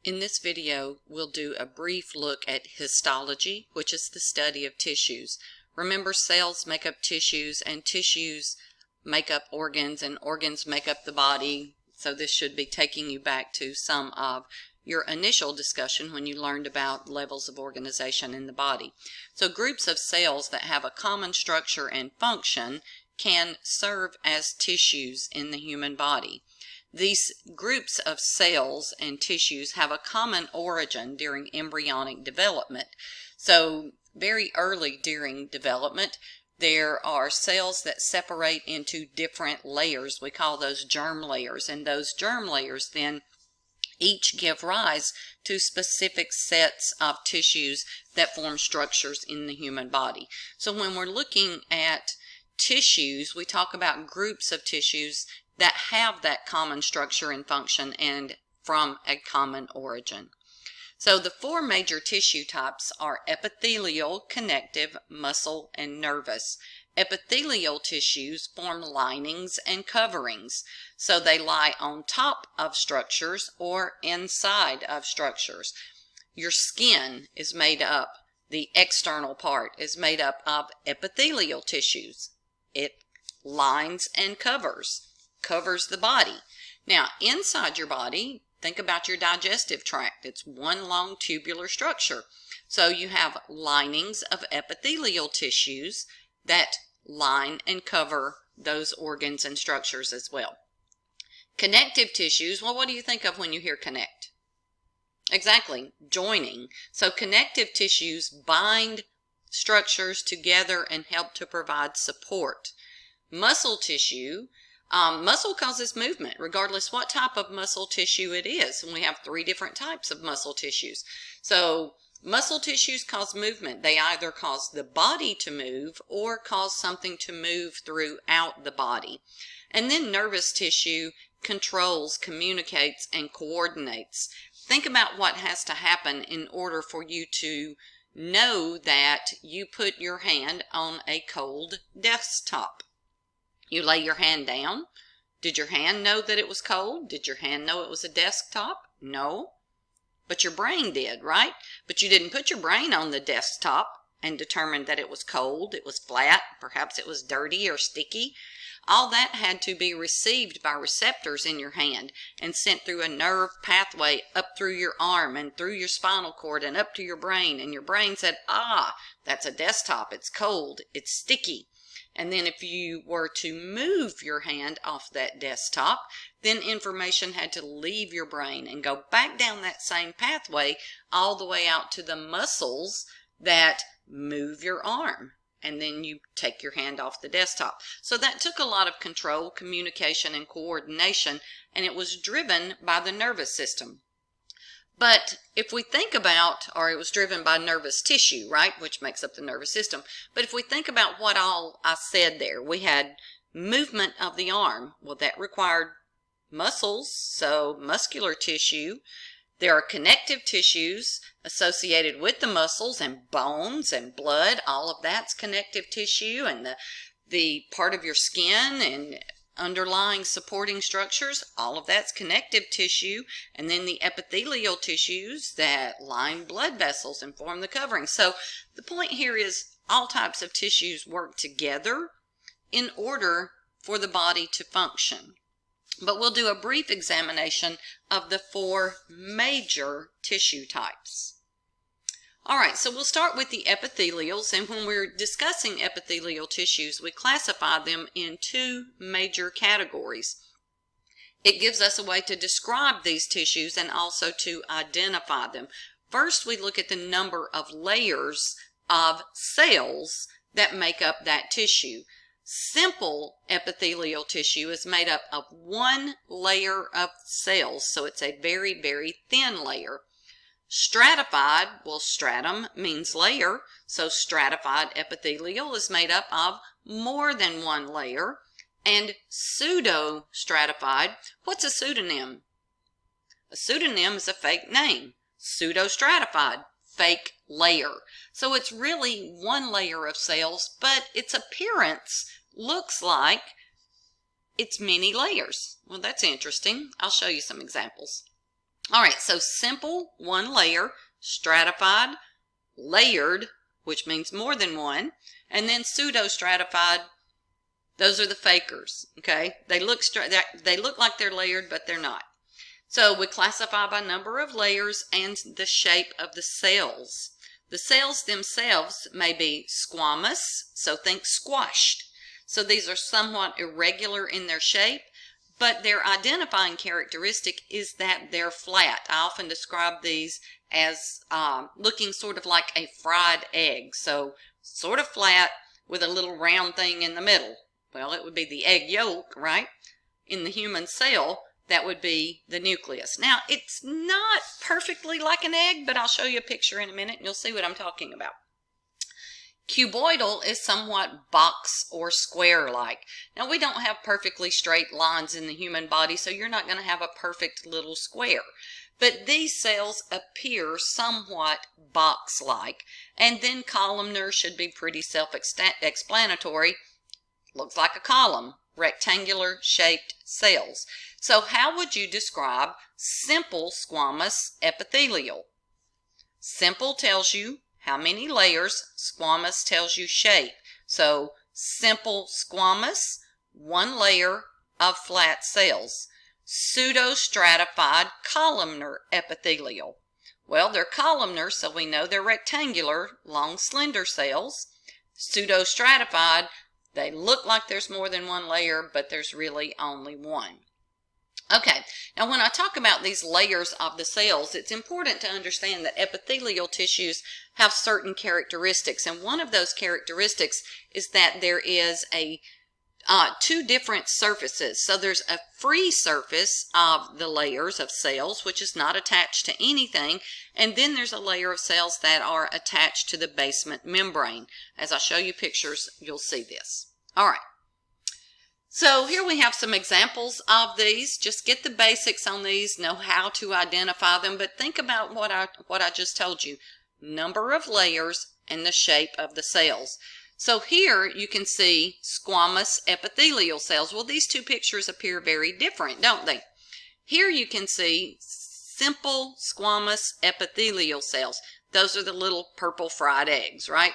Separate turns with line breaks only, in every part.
In this video, we'll do a brief look at histology, which is the study of tissues. Remember, cells make up tissues, and tissues make up organs, and organs make up the body. So this should be taking you back to some of your initial discussion when you learned about levels of organization in the body. So groups of cells that have a common structure and function can serve as tissues in the human body. These groups of cells and tissues have a common origin during embryonic development. So very early during development, there are cells that separate into different layers. We call those germ layers, and those germ layers then each give rise to specific sets of tissues that form structures in the human body. So when we're looking at tissues, we talk about groups of tissues that have that common structure and function and from a common origin. So the four major tissue types are epithelial, connective, muscle, and nervous. Epithelial tissues form linings and coverings, so they lie on top of structures or inside of structures. Your skin is made up, the external part is made up of epithelial tissues. It lines and covers the body. Now, inside your body, think about your digestive tract. It's one long tubular structure. So you have linings of epithelial tissues that line and cover those organs and structures as well. Connective tissues, well, what do you think of when you hear connect? Exactly, joining. So connective tissues bind structures together and help to provide support. Muscle tissue, muscle causes movement, regardless what type of muscle tissue it is. And we have three different types of muscle tissues. So muscle tissues cause movement. They either cause the body to move or cause something to move throughout the body. And then nervous tissue controls, communicates, and coordinates. Think about what has to happen in order for you to know that you put your hand on a cold desktop. You lay your hand down. Did your hand know that it was cold? Did your hand know it was a desktop? No. But your brain did, right? But you didn't put your brain on the desktop and determine that it was cold, it was flat, perhaps it was dirty or sticky. All that had to be received by receptors in your hand and sent through a nerve pathway up through your arm and through your spinal cord and up to your brain. And your brain said, that's a desktop, it's cold, it's sticky. And then if you were to move your hand off that desktop, then information had to leave your brain and go back down that same pathway all the way out to the muscles that move your arm. And then you take your hand off the desktop. So that took a lot of control, communication, and coordination, and it was driven by the nervous system. But if we think about, or it was driven by nervous tissue, right, which makes up the nervous system. But if we think about what all I said there, we had movement of the arm. Well, that required muscles, so muscular tissue. There are connective tissues associated with the muscles and bones and blood. All of that's connective tissue, and the part of your skin and underlying supporting structures, all of that's connective tissue. And then the epithelial tissues that line blood vessels and form the covering. So the point here is all types of tissues work together in order for the body to function. But we'll do a brief examination of the four major tissue types. All right, so we'll start with the epithelials, and when we're discussing epithelial tissues, we classify them in two major categories. It gives us a way to describe these tissues and also to identify them. First, we look at the number of layers of cells that make up that tissue. Simple epithelial tissue is made up of one layer of cells, so it's a very, very thin layer. Stratified, well, stratum means layer, so stratified epithelial is made up of more than one layer. And pseudo-stratified, what's a pseudonym? A pseudonym is a fake name. Pseudo-stratified, fake layer. So it's really one layer of cells, but its appearance looks like it's many layers. Well, that's interesting. I'll show you some examples. All right, so simple, one layer, stratified, layered, which means more than one, and then pseudo-stratified. Those are the fakers, okay? They look like they're layered, but they're not. So we classify by number of layers and the shape of the cells. The cells themselves may be squamous, so think squashed. So these are somewhat irregular in their shape, but their identifying characteristic is that they're flat. I often describe these as looking sort of like a fried egg. So sort of flat with a little round thing in the middle. Well, it would be the egg yolk, right? In the human cell, that would be the nucleus. Now, it's not perfectly like an egg, but I'll show you a picture in a minute and you'll see what I'm talking about. Cuboidal is somewhat box or square-like. Now, we don't have perfectly straight lines in the human body, so you're not going to have a perfect little square. But these cells appear somewhat box-like. And then columnar should be pretty self-explanatory. Looks like a column, rectangular shaped cells. So how would you describe simple squamous epithelial? Simple tells you how many layers, squamous tells you shape. So simple squamous, one layer of flat cells. Pseudo-stratified columnar epithelial. Well, they're columnar, so we know they're rectangular, long, slender cells. Pseudo-stratified, they look like there's more than one layer, but there's really only one. Okay, now when I talk about these layers of the cells, it's important to understand that epithelial tissues have certain characteristics, and one of those characteristics is that there is two different surfaces. So there's a free surface of the layers of cells, which is not attached to anything, and then there's a layer of cells that are attached to the basement membrane. As I show you pictures, you'll see this. All right. So here we have some examples of these. Just get the basics on these, know how to identify them, but think about what I just told you. Number of layers and the shape of the cells. So here you can see squamous epithelial cells. Well, these two pictures appear very different, don't they? Here you can see simple squamous epithelial cells. Those are the little purple fried eggs, right?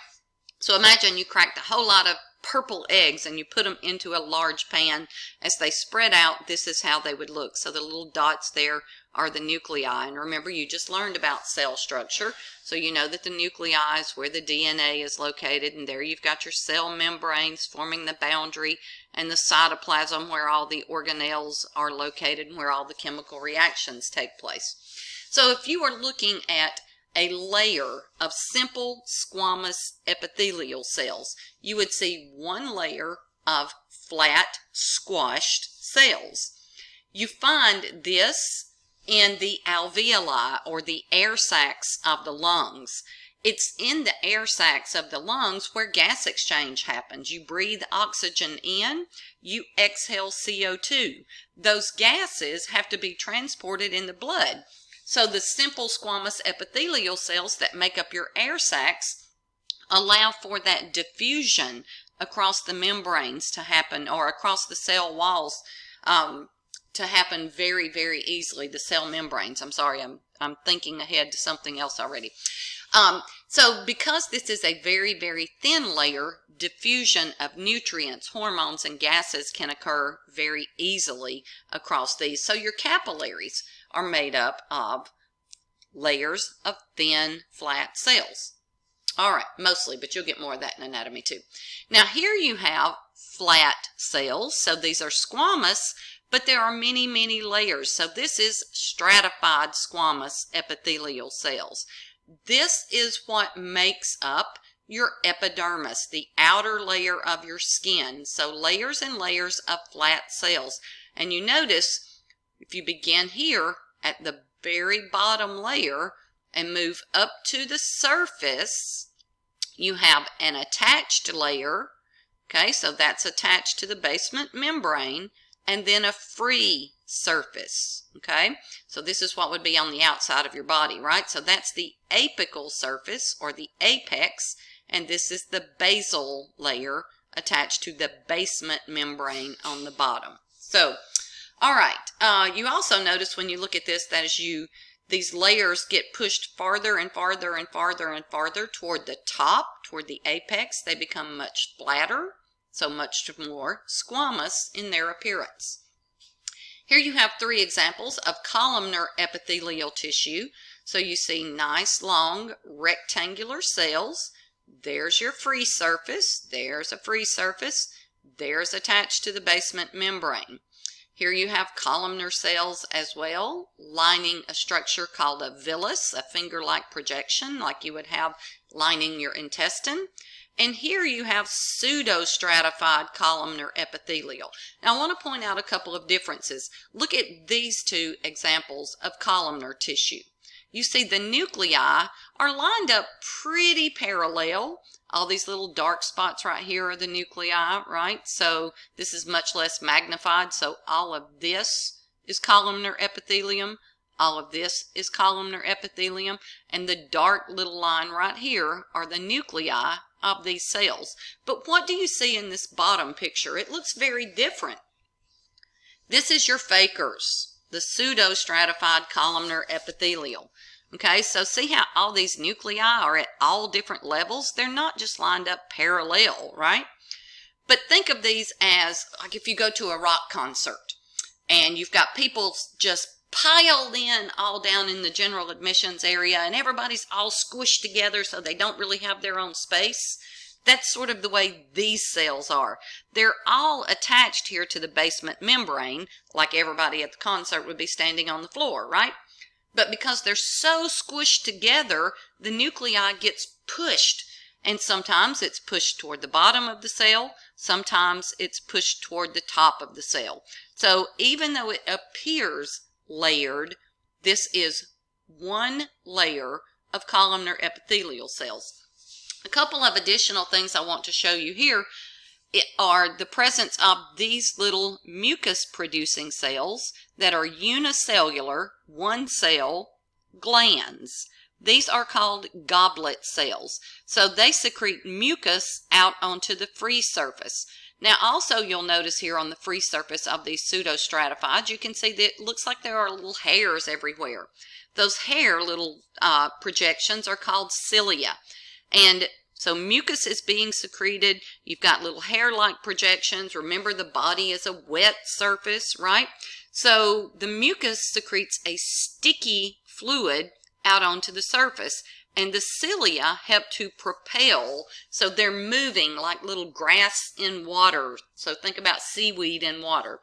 So imagine you cracked a whole lot of purple eggs and you put them into a large pan. As they spread out, this is how they would look. So the little dots there are the nuclei. And remember, you just learned about cell structure. So you know that the nuclei is where the DNA is located, and there you've got your cell membranes forming the boundary, and the cytoplasm where all the organelles are located and where all the chemical reactions take place. So if you are looking at a layer of simple squamous epithelial cells, you would see one layer of flat, squashed cells. You find this in the alveoli, or the air sacs of the lungs. It's in the air sacs of the lungs where gas exchange happens. You breathe oxygen in, you exhale CO2. Those gases have to be transported in the blood. So the simple squamous epithelial cells that make up your air sacs allow for that diffusion across the membranes to happen, or across the cell walls to happen very, very easily. The cell membranes. I'm sorry, I'm thinking ahead to something else already. So because this is a very, very thin layer, diffusion of nutrients, hormones, and gases can occur very easily across these. So your capillaries are made up of layers of thin, flat cells. All right, mostly, but you'll get more of that in anatomy too. Now here you have flat cells. So these are squamous, but there are many, many layers. So this is stratified squamous epithelial cells. This is what makes up your epidermis, the outer layer of your skin. So layers and layers of flat cells. And you notice, if you begin here at the very bottom layer and move up to the surface, you have an attached layer. Okay, so that's attached to the basement membrane, and then a free surface. Okay, so this is what would be on the outside of your body, right? So that's the apical surface, or the apex, and this is the basal layer attached to the basement membrane on the bottom. So, all right, you also notice when you look at this that as you these layers get pushed farther and farther and farther and farther toward the top, toward the apex. They become much flatter, so much more squamous in their appearance. Here you have 3 examples of columnar epithelial tissue. So you see nice long rectangular cells. There's your free surface. There's a free surface. There's attached to the basement membrane. Here you have columnar cells as well, lining a structure called a villus, a finger-like projection like you would have lining your intestine. And here you have pseudo-stratified columnar epithelial. Now I want to point out a couple of differences. Look at these 2 examples of columnar tissue. You see the nuclei are lined up pretty parallel. All these little dark spots right here are the nuclei, right? So this is much less magnified. So all of this is columnar epithelium. All of this is columnar epithelium. And the dark little line right here are the nuclei of these cells. But what do you see in this bottom picture? It looks very different. This is your fakers, the pseudo-stratified columnar epithelial. Okay, so see how all these nuclei are at all different levels? They're not just lined up parallel, right? But think of these as, like if you go to a rock concert and you've got people just piled in all down in the general admissions area and everybody's all squished together so they don't really have their own space. That's sort of the way these cells are. They're all attached here to the basement membrane, like everybody at the concert would be standing on the floor, right? But because they're so squished together, the nuclei gets pushed. And sometimes it's pushed toward the bottom of the cell. Sometimes it's pushed toward the top of the cell. So even though it appears layered, this is one layer of columnar epithelial cells. A couple of additional things I want to show you here are the presence of these little mucus-producing cells that are unicellular, one cell glands. These are called goblet cells. So they secrete mucus out onto the free surface. Now also you'll notice here on the free surface of these pseudostratified, you can see that it looks like there are little hairs everywhere. Those hair little projections are called cilia. And so mucus is being secreted. You've got little hair-like projections. Remember, the body is a wet surface, right? So the mucus secretes a sticky fluid out onto the surface. And the cilia help to propel. So they're moving like little grass in water. So think about seaweed in water.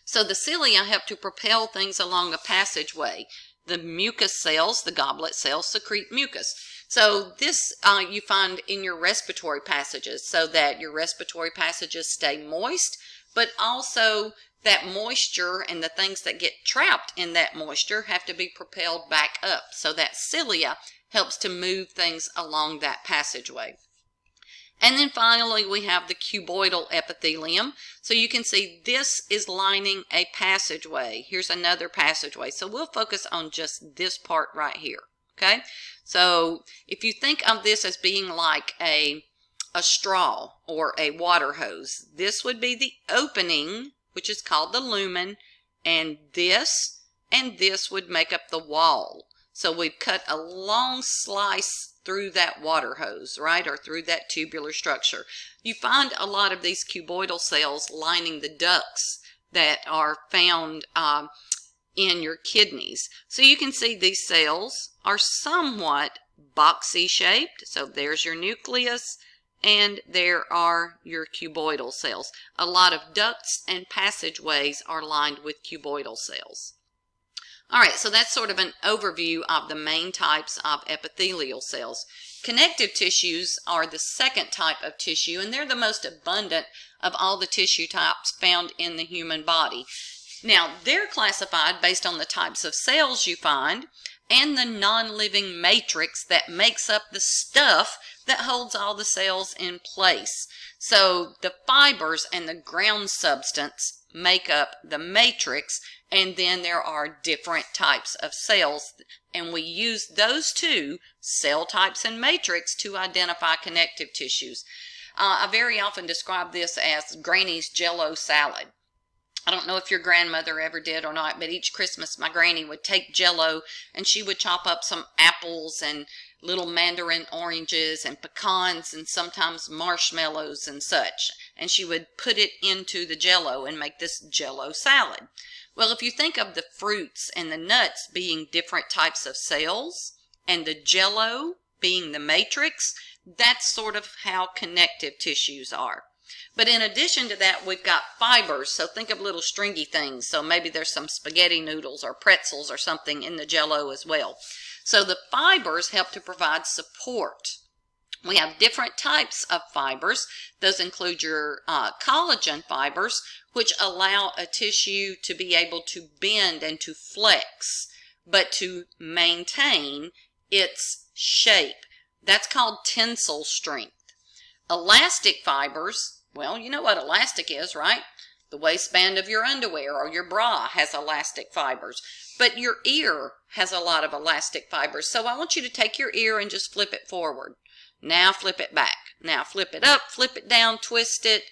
So the cilia help to propel things along a passageway. The mucus cells, the goblet cells, secrete mucus. So this you find in your respiratory passages so that your respiratory passages stay moist, but also that moisture and the things that get trapped in that moisture have to be propelled back up. So that cilia helps to move things along that passageway. And then finally we have the cuboidal epithelium. So you can see this is lining a passageway. Here's another passageway. So we'll focus on just this part right here. Okay, so if you think of this as being like a straw or a water hose, this would be the opening, which is called the lumen, and this would make up the wall. So we've cut a long slice through that water hose, right, or through that tubular structure. You find a lot of these cuboidal cells lining the ducts that are found in your kidneys. So you can see these cells are somewhat boxy shaped. So there's your nucleus and there are your cuboidal cells. A lot of ducts and passageways are lined with cuboidal cells. Alright, so that's sort of an overview of the main types of epithelial cells. Connective tissues are the second type of tissue, and they're the most abundant of all the tissue types found in the human body. Now, they're classified based on the types of cells you find and the non-living matrix that makes up the stuff that holds all the cells in place. So the fibers and the ground substance make up the matrix, and then there are different types of cells, and we use those two, cell types and matrix, to identify connective tissues. I very often describe this as Granny's Jell-O salad. I don't know if your grandmother ever did or not, but each Christmas my granny would take Jell-O and she would chop up some apples and little mandarin oranges and pecans and sometimes marshmallows and such. And she would put it into the Jell-O and make this Jell-O salad. Well, if you think of the fruits and the nuts being different types of cells and the Jell-O being the matrix, that's sort of how connective tissues are. But in addition to that, we've got fibers. So think of little stringy things. So maybe there's some spaghetti noodles or pretzels or something in the Jell-O as well. So the fibers help to provide support. We have different types of fibers. Those include your collagen fibers, which allow a tissue to be able to bend and to flex, but to maintain its shape. That's called tensile strength. Elastic fibers, well, you know what elastic is, right? The waistband of your underwear or your bra has elastic fibers. But your ear has a lot of elastic fibers. So I want you to take your ear and just flip it forward. Now flip it back. Now flip it up, flip it down, twist it.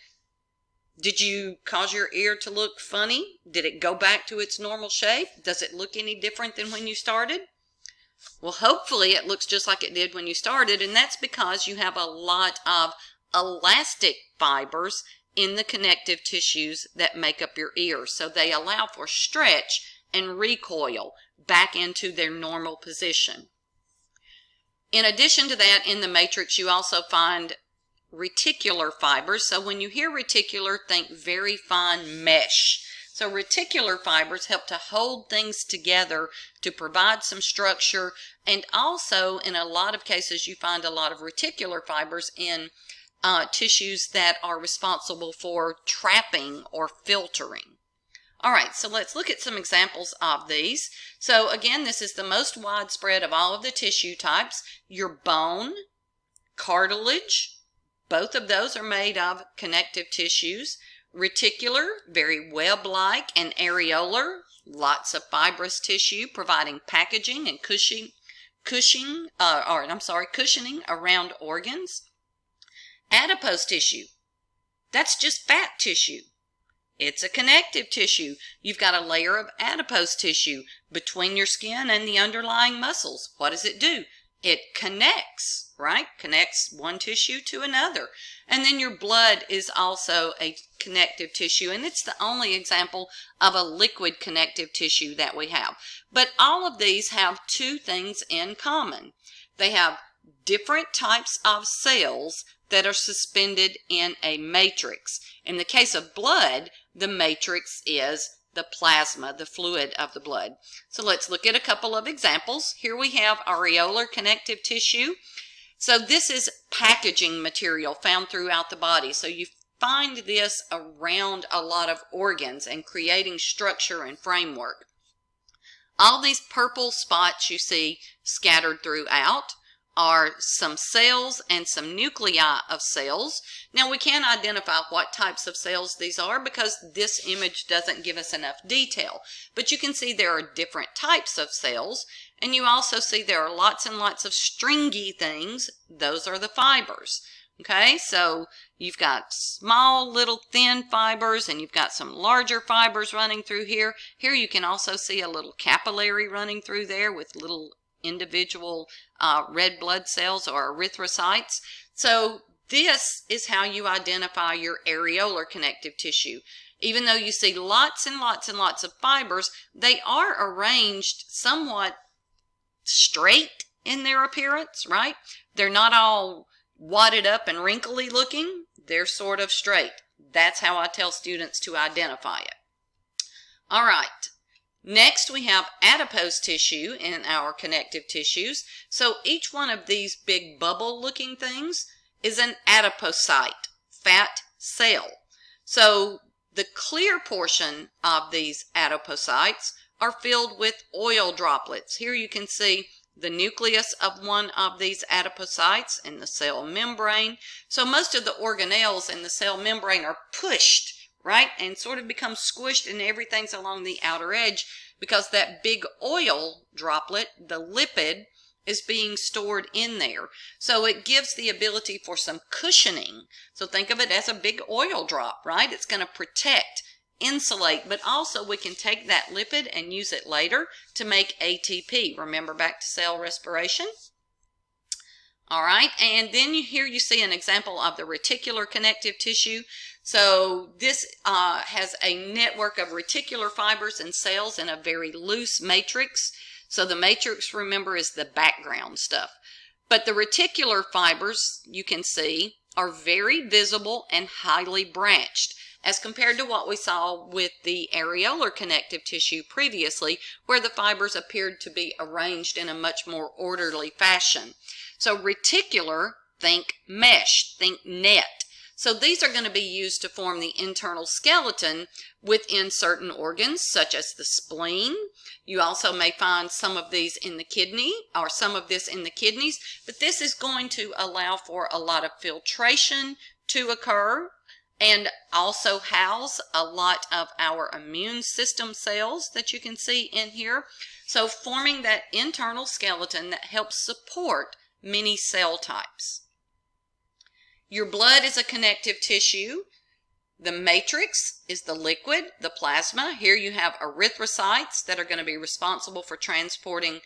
Did you cause your ear to look funny? Did it go back to its normal shape? Does it look any different than when you started? Well, hopefully it looks just like it did when you started, and that's because you have a lot of elastic fibers in the connective tissues that make up your ear. So they allow for stretch and recoil back into their normal position. In addition to that, in the matrix, you also find reticular fibers. So when you hear reticular, think very fine mesh. So reticular fibers help to hold things together to provide some structure. And also, in a lot of cases, you find a lot of reticular fibers in tissues that are responsible for trapping or filtering. All right, so let's look at some examples of these. So again, this is the most widespread of all of the tissue types. Your bone, cartilage, both of those are made of connective tissues. Reticular, very web-like, and areolar, lots of fibrous tissue providing packaging and cushioning around organs. Adipose tissue, that's just fat tissue. It's a connective tissue. You've got a layer of adipose tissue between your skin and the underlying muscles. What does it do? It connects, right? Connects one tissue to another. And then your blood is also a connective tissue, and it's the only example of a liquid connective tissue that we have. But all of these have two things in common. They have different types of cells that are suspended in a matrix. In the case of blood, the matrix is the plasma, the fluid of the blood. So let's look at a couple of examples. Here we have areolar connective tissue. So this is packaging material found throughout the body. So you find this around a lot of organs and creating structure and framework. All these purple spots you see scattered throughout are some cells and some nuclei of cells. Now we can't identify what types of cells these are because this image doesn't give us enough detail. But you can see there are different types of cells, and you also see there are lots and lots of stringy things. Those are the fibers. Okay, so you've got small little thin fibers and you've got some larger fibers running through here. Here you can also see a little capillary running through there with little individual red blood cells or erythrocytes. So this is how you identify your areolar connective tissue. Even though you see lots and lots and lots of fibers, they are arranged somewhat straight in their appearance, right? They're not all wadded up and wrinkly looking. They're sort of straight. That's how I tell students to identify it. All right. Next, we have adipose tissue in our connective tissues. So each one of these big bubble-looking things is an adipocyte, fat cell. So the clear portion of these adipocytes are filled with oil droplets. Here you can see the nucleus of one of these adipocytes and the cell membrane. So most of the organelles in the cell membrane are pushed, right, and sort of become squished, and everything's along the outer edge because that big oil droplet, the lipid, is being stored in there. So it gives the ability for some cushioning. So think of it as a big oil drop, right? It's going to protect insulate, but also we can take that lipid and use it later to make ATP. Remember back to cell respiration? All right, and then here you see an example of the reticular connective tissue. So this has a network of reticular fibers and cells in a very loose matrix. So the matrix, remember, is the background stuff. But the reticular fibers, you can see, are very visible and highly branched, as compared to what we saw with the areolar connective tissue previously, where the fibers appeared to be arranged in a much more orderly fashion. So reticular, think mesh, think net. So these are going to be used to form the internal skeleton within certain organs, such as the spleen. You also may find some of these in the kidney, or some of this in the kidneys, but this is going to allow for a lot of filtration to occur and also house a lot of our immune system cells that you can see in here. So forming that internal skeleton that helps support many cell types. Your blood is a connective tissue. The matrix is the liquid, the plasma. Here you have erythrocytes that are going to be responsible for transporting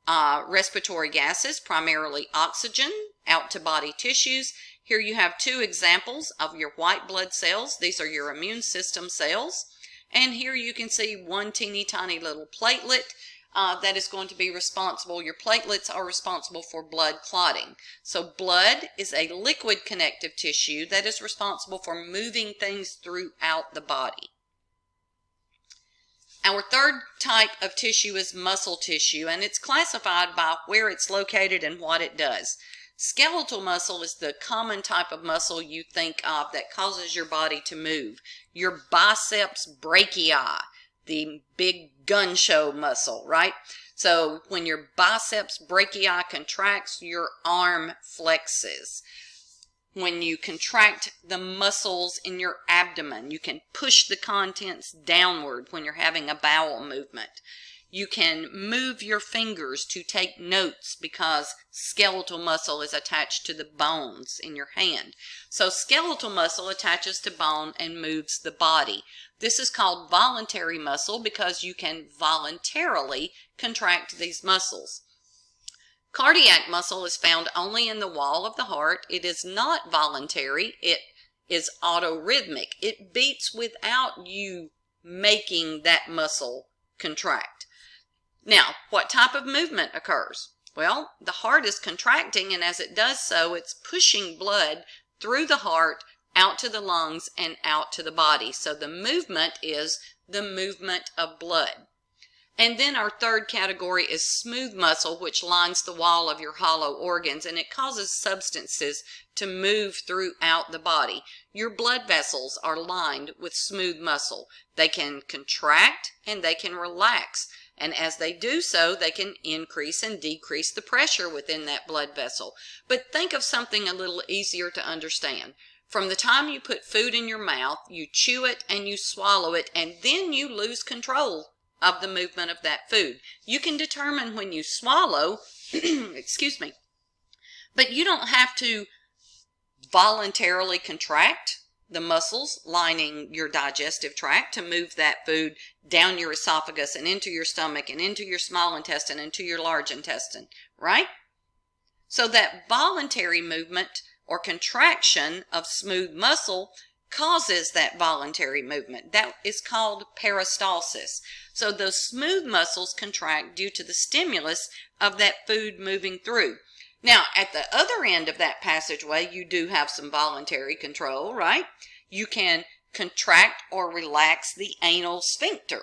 respiratory gases, primarily oxygen, out to body tissues. Here you have two examples of your white blood cells. These are your immune system cells. And here you can see one teeny tiny little platelet that is going to be responsible. Your platelets are responsible for blood clotting. So blood is a liquid connective tissue that is responsible for moving things throughout the body. Our third type of tissue is muscle tissue, and it's classified by where it's located and what it does. Skeletal muscle is the common type of muscle you think of that causes your body to move. Your biceps brachii, the big gun show muscle, right? So when your biceps brachii contracts, your arm flexes. When you contract the muscles in your abdomen, you can push the contents downward when you're having a bowel movement. You can move your fingers to take notes because skeletal muscle is attached to the bones in your hand. So skeletal muscle attaches to bone and moves the body. This is called voluntary muscle because you can voluntarily contract these muscles. Cardiac muscle is found only in the wall of the heart. It is not voluntary. It is autorhythmic. It beats without you making that muscle contract. Now, what type of movement occurs? Well, the heart is contracting, and as it does so, it's pushing blood through the heart out to the lungs and out to the body. So the movement is the movement of blood. And then our third category is smooth muscle, which lines the wall of your hollow organs, and it causes substances to move throughout the body. Your blood vessels are lined with smooth muscle. They can contract and they can relax. And as they do so, they can increase and decrease the pressure within that blood vessel. But think of something a little easier to understand. From the time you put food in your mouth, you chew it and you swallow it, and then you lose control of the movement of that food. You can determine when you swallow, excuse me, but you don't have to voluntarily contract the muscles lining your digestive tract to move that food down your esophagus and into your stomach and into your small intestine and to your large intestine, right? So that voluntary movement or contraction of smooth muscle causes that voluntary movement. That is called peristalsis. So those smooth muscles contract due to the stimulus of that food moving through. Now, at the other end of that passageway, you do have some voluntary control, right? You can contract or relax the anal sphincter,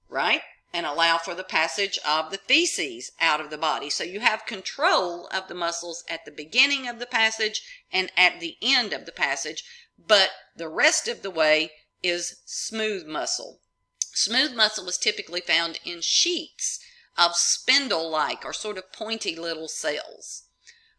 right? And allow for the passage of the feces out of the body. So you have control of the muscles at the beginning of the passage and at the end of the passage, but the rest of the way is smooth muscle. Smooth muscle is typically found in sheets of spindle-like or sort of pointy little cells.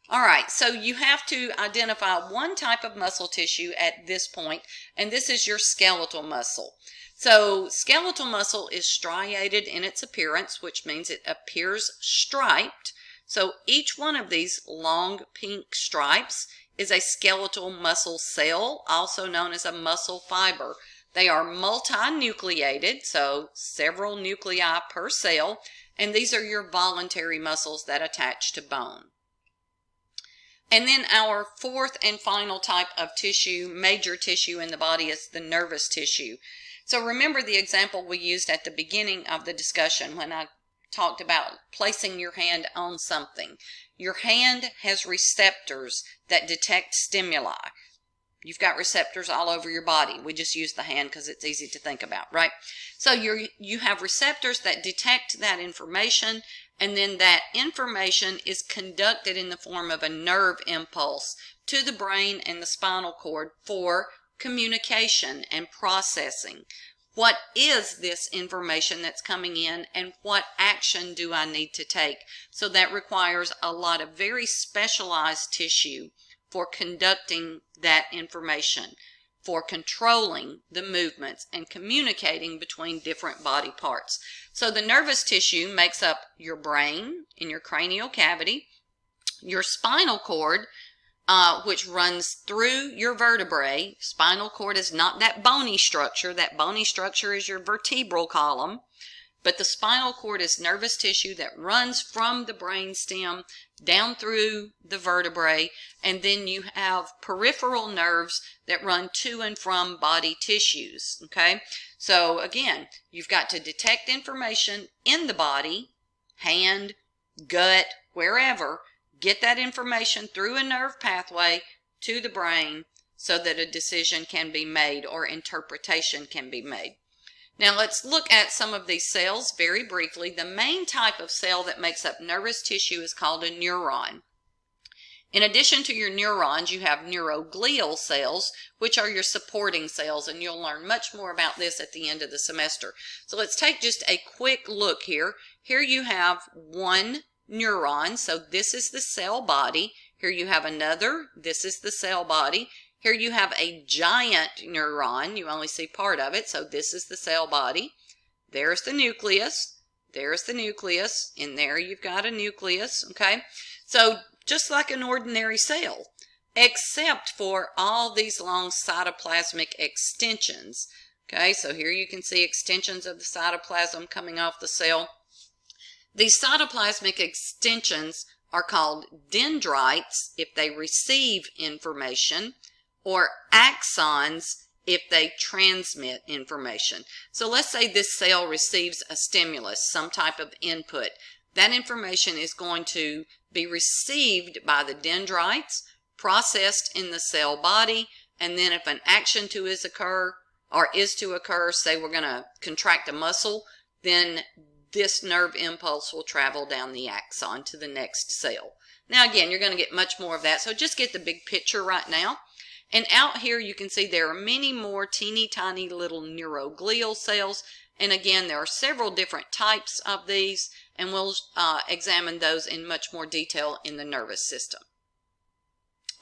All right, so you have to identify one type of muscle tissue at this point, and this is your skeletal muscle. So skeletal muscle is striated in its appearance, which means it appears striped. So each one of these long pink stripes is a skeletal muscle cell, also known as a muscle fiber. They are multinucleated, so several nuclei per cell, and these are your voluntary muscles that attach to bone. And then our fourth and final type of tissue, major tissue in the body, is the nervous tissue. So remember the example we used at the beginning of the discussion when I talked about placing your hand on something. Your hand has receptors that detect stimuli. You've got receptors all over your body. We just use the hand because it's easy to think about, right? So you have receptors that detect that information, and then that information is conducted in the form of a nerve impulse to the brain and the spinal cord for communication and processing. What is this information that's coming in, and what action do I need to take? So that requires a lot of very specialized tissue for conducting that information, for controlling the movements and communicating between different body parts. So the nervous tissue makes up your brain in your cranial cavity, your spinal cord, which runs through your vertebrae. Spinal cord is not that bony structure. That bony structure is your vertebral column. But the spinal cord is nervous tissue that runs from the brain stem down through the vertebrae, and then you have peripheral nerves that run to and from body tissues, okay? So again, you've got to detect information in the body, hand, gut, wherever, get that information through a nerve pathway to the brain so that a decision can be made or interpretation can be made. Now let's look at some of these cells very briefly. The main type of cell that makes up nervous tissue is called a neuron. In addition to your neurons, you have neuroglial cells, which are your supporting cells, and you'll learn much more about this at the end of the semester. So let's take just a quick look here. Here you have one neuron, so this is the cell body. Here you have another, this is the cell body. Here you have a giant neuron. You only see part of it, so this is the cell body. There's the nucleus. There's the nucleus. In there you've got a nucleus, okay? So just like an ordinary cell, except for all these long cytoplasmic extensions. Okay, so here you can see extensions of the cytoplasm coming off the cell. These cytoplasmic extensions are called dendrites if they receive information, or axons if they transmit information. So let's say this cell receives a stimulus, some type of input. That information is going to be received by the dendrites, processed in the cell body, and then if an action is to occur, say we're going to contract a muscle, then this nerve impulse will travel down the axon to the next cell. Now again, you're going to get much more of that, so just get the big picture right now. And out here you can see there are many more teeny tiny little neuroglial cells, and again there are several different types of these, and we'll examine those in much more detail in the nervous system.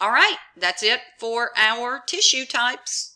All right, that's it for our tissue types.